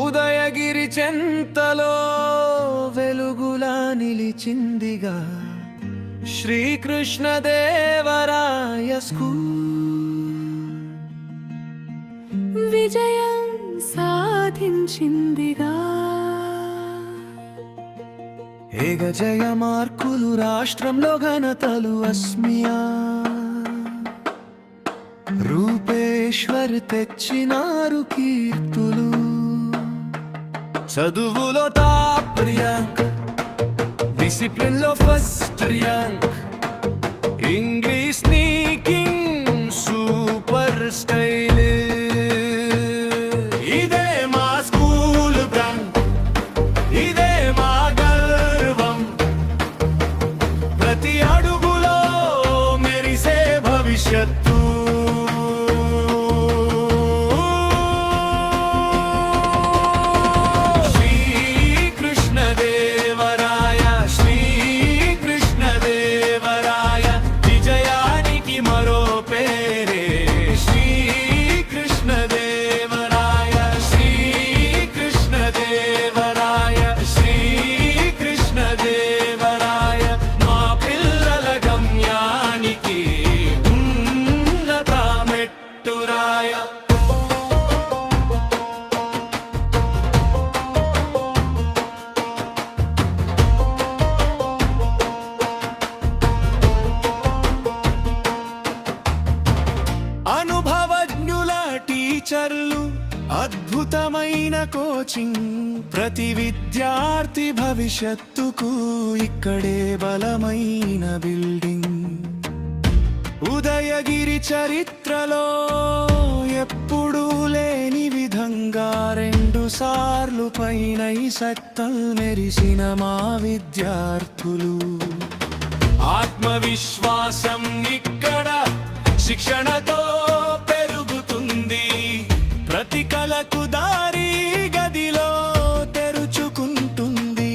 Udayagiri చెంతలో వెలుగులా నిలిచిందిగా Sri Krishnadevaraya school. విజయం సాధించిందిగా. ఏకజయ మార్కులు రాష్ట్రంలో ఘనతలు అస్మియా. రూపేశ్వర్ తెచ్చినారు కీర్తులు. చదువులో టాప్ ర్యాంక్, డిసిప్లిన్ లో first rank, English speaking super style. ఇదే మా స్కూల్ బ్రాండ్, ఇదే మా గర్వం. ప్రతి అడుగులో మెరిసే భవిష్యత్తు. అనుభవజ్ఞుల టీచర్లు, అద్భుతమైన కోచింగ్. ప్రతి విద్యార్థి భవిష్యత్తుకు ఇక్కడే బలమైన బిల్డింగ్. ఉదయగిరి చరిత్రలో ఎప్పుడూ లేని విధంగా 2 సార్లు పైన సత్తం మెరిసిన మా విద్యార్థులు. ఆత్మవిశ్వాసం ఇక్కడ శిక్షణతో పెరుగుతుంది. ప్రతి కళకు దారి గదిలో తెరుచుకుంటుంది.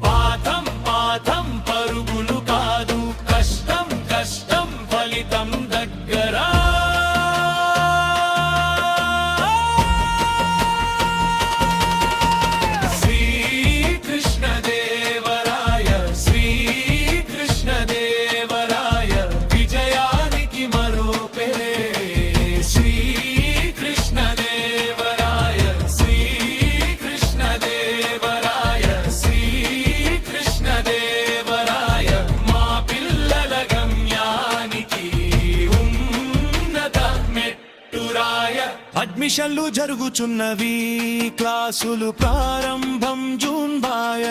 పాఠం పాఠం పరుగులు కాదు, కష్టం కష్టం ఫలితం దగ్గర. శ్రీకృష్ణదేవరాయ శ్రీకృష్ణదేవరాయ విజయానికి మరో పేరే. శ్రీకృష్ణదేవరాయ శ్రీకృష్ణదేవరాయ శ్రీకృష్ణదేవరాయ మా పిల్లల గమ్యానికి ఉన్నత మెట్టురాయ. అడ్మిషన్లు జరుగుచున్నవి, క్లాసులు ప్రారంభం జూన్ బాయ.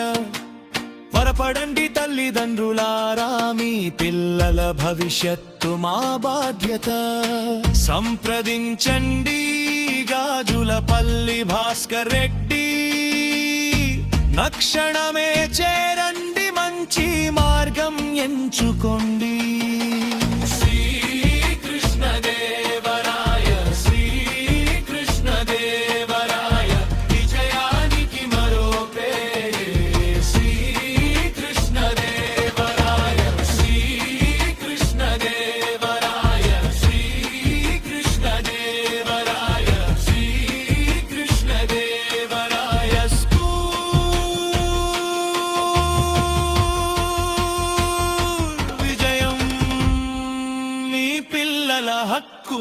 త్వరపడండి తల్లిదండ్రులారా, మీ పిల్లల భవిష్యత్తు మా బాధ్యత. సంప్రదించండి గాజులపల్లి భాస్కర్ రెడ్డి. నక్షణమే చేరండి, మంచి మార్గం ఎంచుకోండి. శ్రీకృష్ణదేవరాయ శ్రీకృష్ణదేవరాయ విజయానికి మరో పేరే. శ్రీకృష్ణదేవరాయ శ్రీకృష్ణదేవరాయ శ్రీకృష్ణదేవరాయ శ్రీకృష్ణదేవరాయ స్కూల్. విజయం మీ పిల్లల హక్కు.